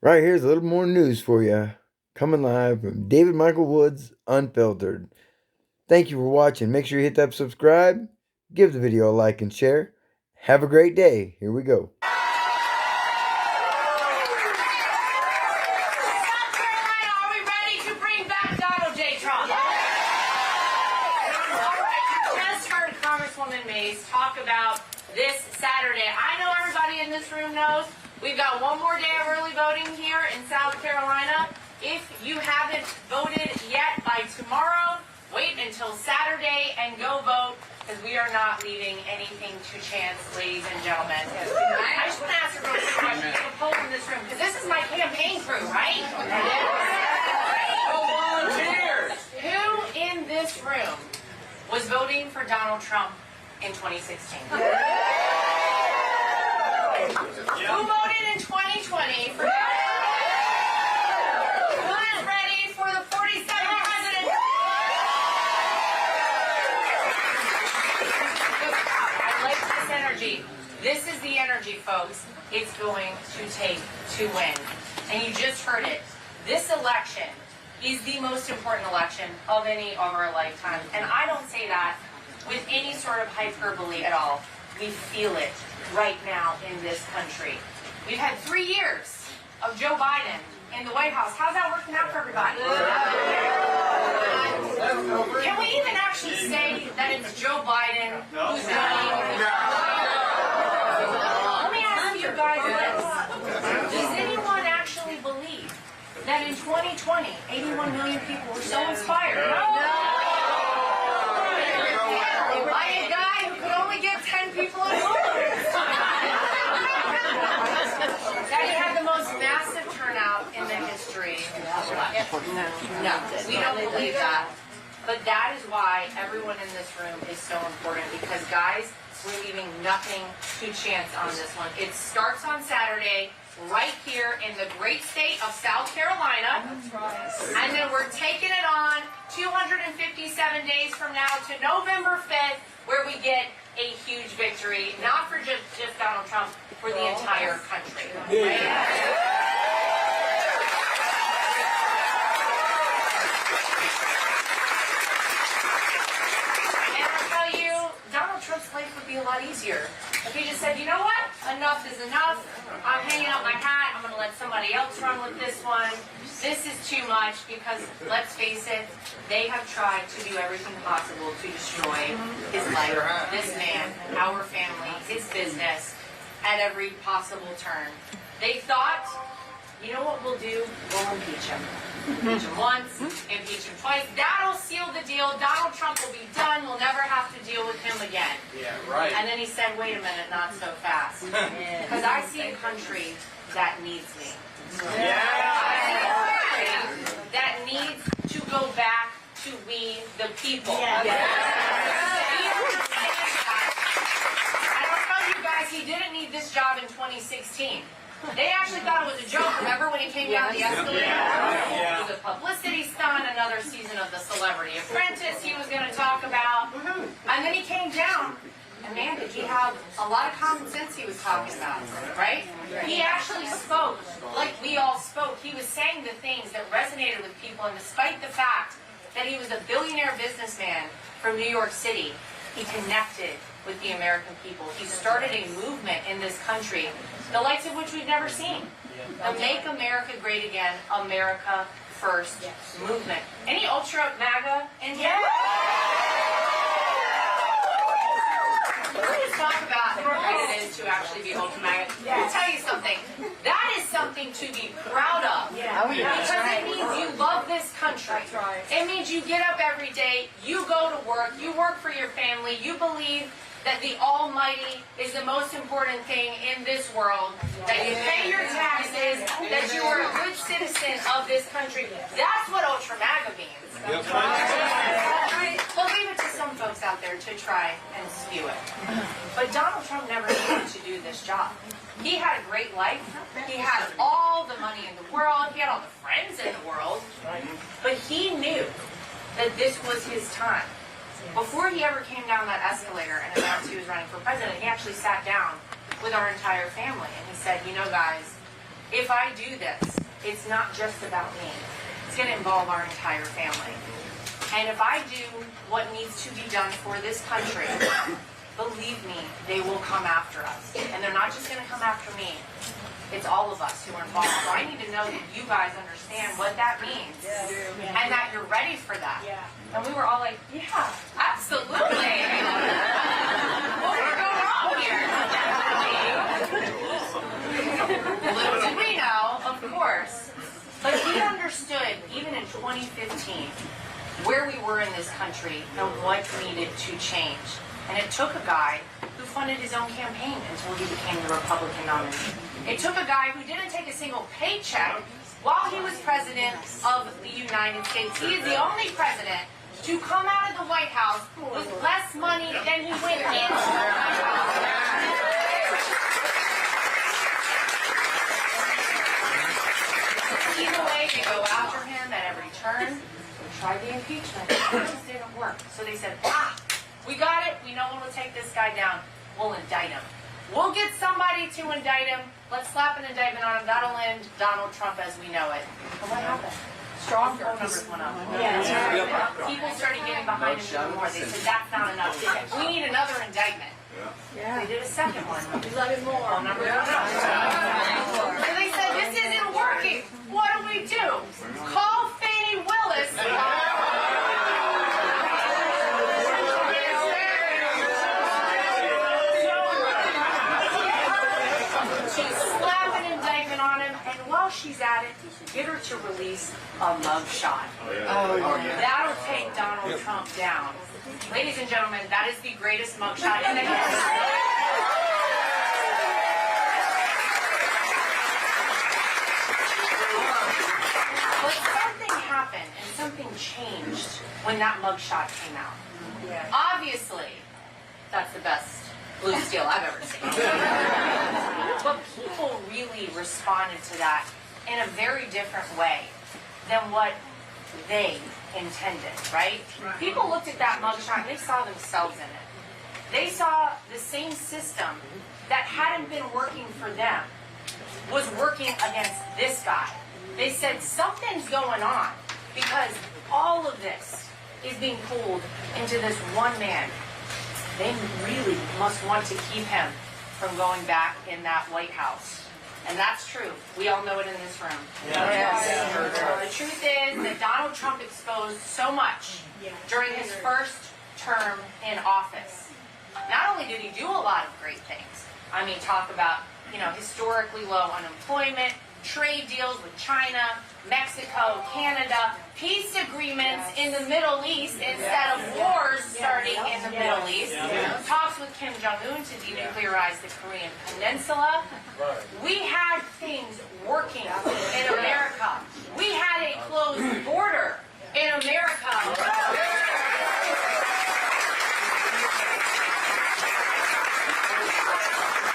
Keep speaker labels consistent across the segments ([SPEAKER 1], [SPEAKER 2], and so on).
[SPEAKER 1] Right here's a little more news for you. Coming live from David Michael Woods Unfiltered. Thank you for watching. Make sure you hit that subscribe, give the video a like and share. Have a great day. Here we go.
[SPEAKER 2] South Carolina, are we ready to bring back Donald J. Trump? All right, you just heard Congresswoman Mays talk about this Saturday. I know everybody in this room knows we've got one more day of early voting here in South Carolina. If you haven't voted yet by tomorrow, wait until Saturday and go vote, because we are not leaving anything to chance, ladies and gentlemen. I just want to ask a real quick question. Take a poll in this room, because this is my campaign crew, right?
[SPEAKER 3] Volunteers!
[SPEAKER 2] Who in this room was voting for Donald Trump in 2016? Who voted in 2020 for Donald Trump? Who is ready for the 47th president? I like this energy. This is the energy, folks, it's going to take to win. And you just heard it. This election is the most important election of any of our lifetimes. And I don't say that with any sort of hyperbole at all. We feel it right now in this country. We've had 3 years of Joe Biden in the White House. How's that working out for everybody? Can we even actually say that it's Joe Biden who's running? Let me ask you guys this. Does anyone actually believe that in 2020, 81 million people were so inspired? By a guy who could only get 10 people in room. That he had the most massive turnout in the history. No, we don't believe that. But that is why everyone in this room is so important, because guys, we're leaving nothing to chance on this one. It starts on Saturday right here in the great state of South Carolina. And then we're taking it on 257 days from now to November 5th, where we get a huge victory, not for just Donald Trump, for the entire country. Right? Donald Trump's life would be a lot easier if he just said, you know what, enough is enough. I'm hanging up my hat. I'm going to let somebody else run with this one. This is too much, because let's face it, they have tried to do everything possible to destroy his life, this man, our family, his business, at every possible turn. They thought, you know what we'll do? We'll impeach him. Impeach him once, impeach him twice. That'll seal the deal. Donald Trump will be done. We'll never have to deal with him again.
[SPEAKER 3] Yeah, right.
[SPEAKER 2] And then he said, wait a minute, not so fast. Because I see a country that needs me.
[SPEAKER 3] Yeah.
[SPEAKER 2] That needs to go back to we the people.
[SPEAKER 3] Yeah.
[SPEAKER 2] And I'll tell you guys, he didn't need this job in 2016. They actually thought it was a joke. Remember when he came down the escalator?
[SPEAKER 3] Yeah.
[SPEAKER 2] It was a publicity stunt, another season of The Celebrity Apprentice he was going to talk about. And then he came down, and man, did he have a lot of common sense he was talking about, right? He actually spoke like we all spoke. He was saying the things that resonated with people, and despite the fact that he was a billionaire businessman from New York City, he connected with the American people. He started a movement in this country, the likes of which we've never seen. The Make America Great Again, America First movement. Any Ultra MAGA in here? Let's talk about how great it is to actually be Ultra MAGA. Let me tell you something. That is something to be proud of. Because it means you love this country. It means you get up every day, you go to work, you work for your family, you believe that the Almighty is the most important thing in this world, that you pay your taxes, that you are a good citizen of this country. That's what Ultra MAGA means. We'll leave it to some folks out there to try and spew it. But Donald Trump never needed to do this job. He had a great life. He had all the money in the world. He had all the friends in the world. But he knew that this was his time. Before he ever came down that escalator and announced he was running for president, he actually sat down with our entire family and he said, you know guys, if I do this, it's not just about me. It's going to involve our entire family. And if I do what needs to be done for this country, believe me, they will come after us. And they're not just going to come after me. It's all of us who are involved. So I need to know that you guys understand what that means. And that you're ready for that. And we were all like, yeah, absolutely. What would go wrong here? Little did we know, of course. But we understood, even in 2015, where we were in this country and what needed to change. And it took a guy who funded his own campaign until he became the Republican nominee. It took a guy who didn't take a single paycheck while he was president of the United States. He is the only president to come out of the White House with less money than he went into the White House. Either way, they go after him at every turn. They tried the impeachment. It just didn't work. So they said, we got it. We know when we'll take this guy down. We'll indict him. We'll get somebody to indict him. Let's slap an indictment on him. That'll end Donald Trump as we know it. But what happened? Strong phone numbers went up. People started getting behind him even more. They said, that's not enough. We need another indictment. They did a second one. 11 more. Phone numbers went up. So they said, this isn't working. What do we do? Call Fani Willis. While she's at it, get her to release a mug shot. That'll take Donald Trump down. Ladies and gentlemen, that is the greatest mug shot in the history. But something happened and something changed when that mug shot came out. Obviously, that's the best blue steel I've ever seen. But people really responded to that in a very different way than what they intended, right? People looked at that mugshot and they saw themselves in it. They saw the same system that hadn't been working for them was working against this guy. They said, something's going on because all of this is being pulled into this one man. They really must want to keep him from going back in that White House. And that's true. We all know it in this room. The truth is that Donald Trump exposed so much during his first term in office. Not only did he do a lot of great things, I mean, talk about, historically low unemployment, trade deals with China, Mexico, Canada, peace agreements in the Middle East instead of wars starting in the Middle East, talks with Kim Jong-un to denuclearize the Korean Peninsula. We had things working in America. We had a closed border in America.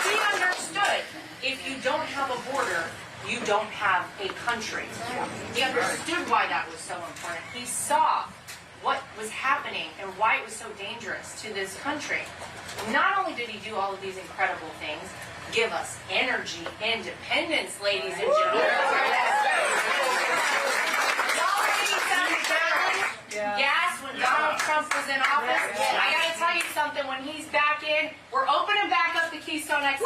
[SPEAKER 2] He understood if you don't have a border, you don't have a country. He understood why that was so important. He saw what was happening and why it was so dangerous to this country. Not only did he do all of these incredible things, give us energy, independence, ladies and gentlemen. Gas when Donald Trump was in office. I got to tell you something, when he's back in, we're opening back up the Keystone XL.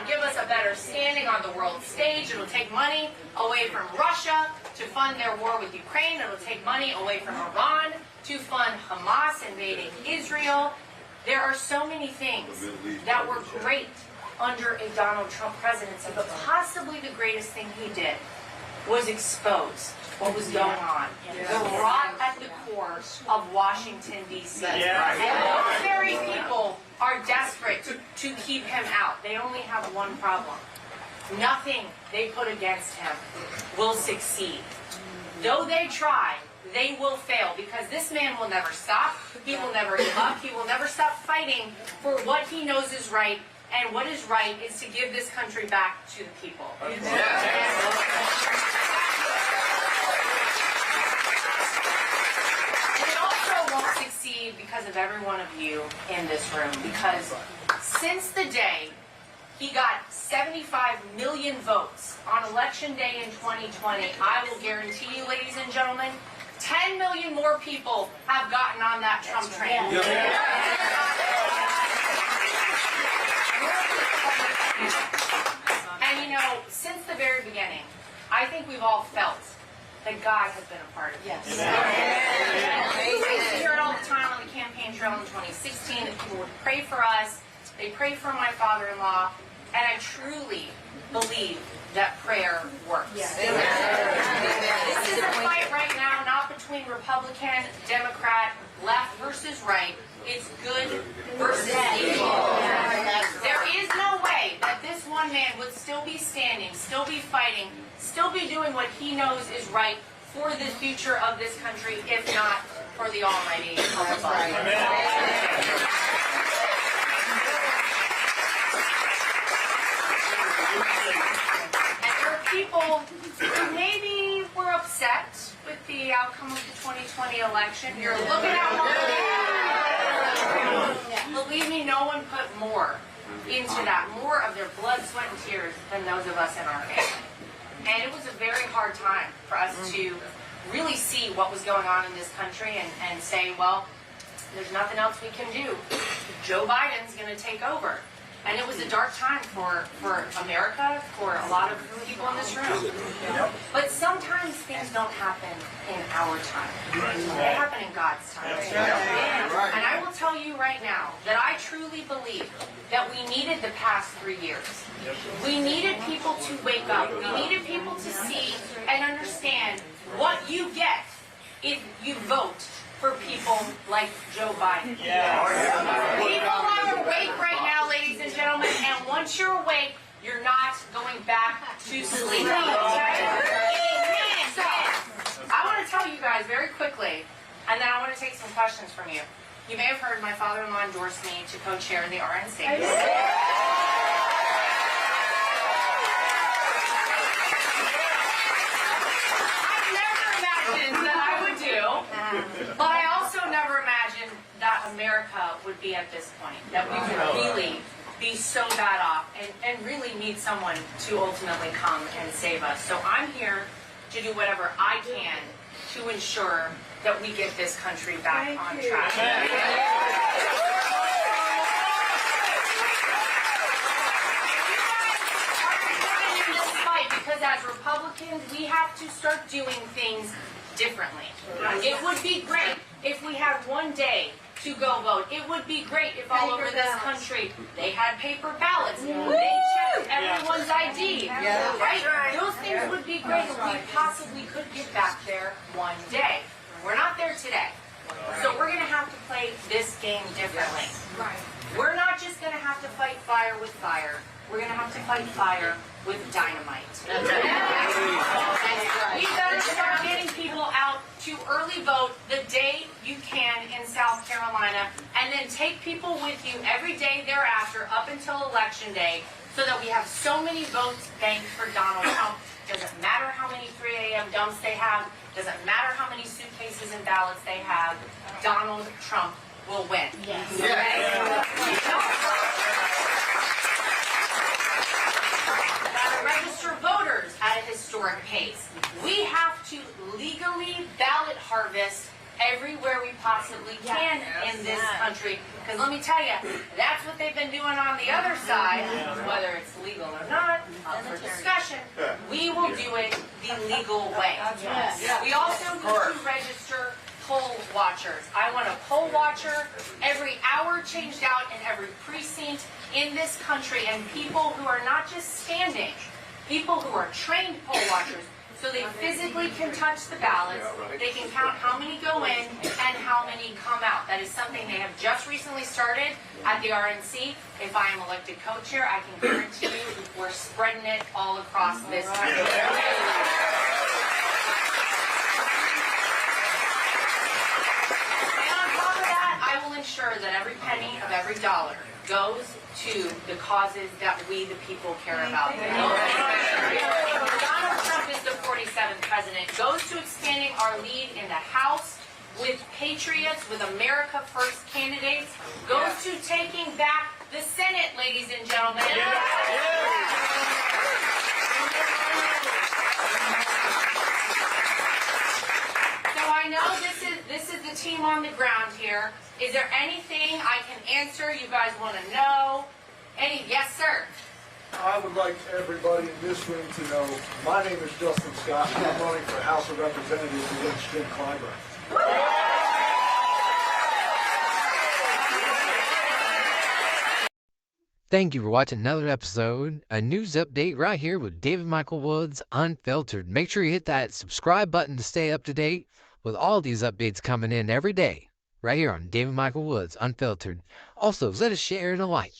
[SPEAKER 2] Give us a better standing on the world stage. It'll take money away from Russia to fund their war with Ukraine. It'll take money away from Iran to fund Hamas invading Israel. There are so many things that were great under a Donald Trump presidency, but possibly the greatest thing he did was expose what was going on. The rot at the core of Washington, D.C. And those very people are desperate to keep him out. They only have one problem. Nothing they put against him will succeed. Though they try, they will fail, because this man will never stop. He will never give up. He will never stop fighting for what he knows is right, and what is right is to give this country back to the people. because of every one of you in this room, because since the day he got 75 million votes on Election Day in 2020, I will guarantee you, ladies and gentlemen, 10 million more people have gotten on that Trump train. And you know, since the very beginning, I think we've all felt that God has been a part of this. We used to hear it all the time on the campaign trail in 2016 that people would pray for us. They prayed for my father-in-law, and I truly believe that prayer works. This is a fight right now, not between Republican, Democrat, left versus right. It's good versus evil. There is no way that this one man would still be standing, still be fighting, still be doing what he knows is right for the future of this country, if not for the Almighty above. And there are people who maybe were upset with the outcome of the 2020 election. You're looking at one. Believe me, no one put more into that, more of their blood, sweat, and tears than those of us in our family. And it was a very hard time for us to really see what was going on in this country and say, well, there's nothing else we can do. Joe Biden's going to take over. And it was a dark time for America, for a lot of people in this room. But sometimes things don't happen in our time. They happen in God's time. And I will tell you right now that I truly believe that we needed the past 3 years. We needed people to wake up. We needed people to see and understand what you get if you vote for people like Joe Biden. People are awake right now, ladies and gentlemen, and once you're awake, you're not going back to sleep. So, I want to tell you guys very quickly, and then I want to take some questions from you. You may have heard my father-in-law endorsed me to co-chair the RNC. But I also never imagined that America would be at this point, that we would really be so bad off and really need someone to ultimately come and save us. So I'm here to do whatever I can to ensure that we get this country back on track. Because as Republicans, we have to start doing things differently. It would be great if we had one day to go vote. It would be great if all over this country they had paper ballots. They checked everyone's ID. Right? Those things would be great if we possibly could get back there one day. We're not there today. So we're going to have to play this game differently. We're not just going to have to fight fire with fire. We're going to have to fight fire with dynamite. We better start getting people out to early vote the day you can in South Carolina, and then take people with you every day thereafter up until Election Day, so that we have so many votes banked for Donald Trump. Doesn't matter how many 3 a.m. dumps they have. Doesn't matter how many suitcases and ballots they have. Donald Trump will win. Yes. Register voters at a historic pace. We have to legally ballot harvest everywhere we possibly can in this country. Because let me tell you, that's what they've been doing on the other side, whether it's legal or not, up for discussion. We will do it the legal way. We also need to register poll watchers. I want a poll watcher every hour changed out in every precinct in this country, and people who are not just standing, people who are trained poll watchers, so they physically can touch the ballots, they can count how many go in and how many come out. That is something they have just recently started at the RNC. If I am elected co-chair, I can guarantee you we're spreading it all across this country. Ensure that every penny of every dollar goes to the causes that we, the people, care about. Donald Trump is the 47th president. Goes to expanding our lead in the House, with patriots, with America First candidates, goes to taking back the Senate, ladies and gentlemen. So I know this is the team on the ground here. Is there anything I can answer you guys want to know? Yes, sir.
[SPEAKER 4] I would like everybody in this room to know my name is Justin Scott, and I'm running for House of Representatives against Jim Clyburn.
[SPEAKER 5] Thank you for watching another episode, a news update right here with David Michael Woods Unfiltered. Make sure you hit that subscribe button to stay up to date with all these updates coming in every day right here on David Michael Woods Unfiltered. Also, let us share and a like.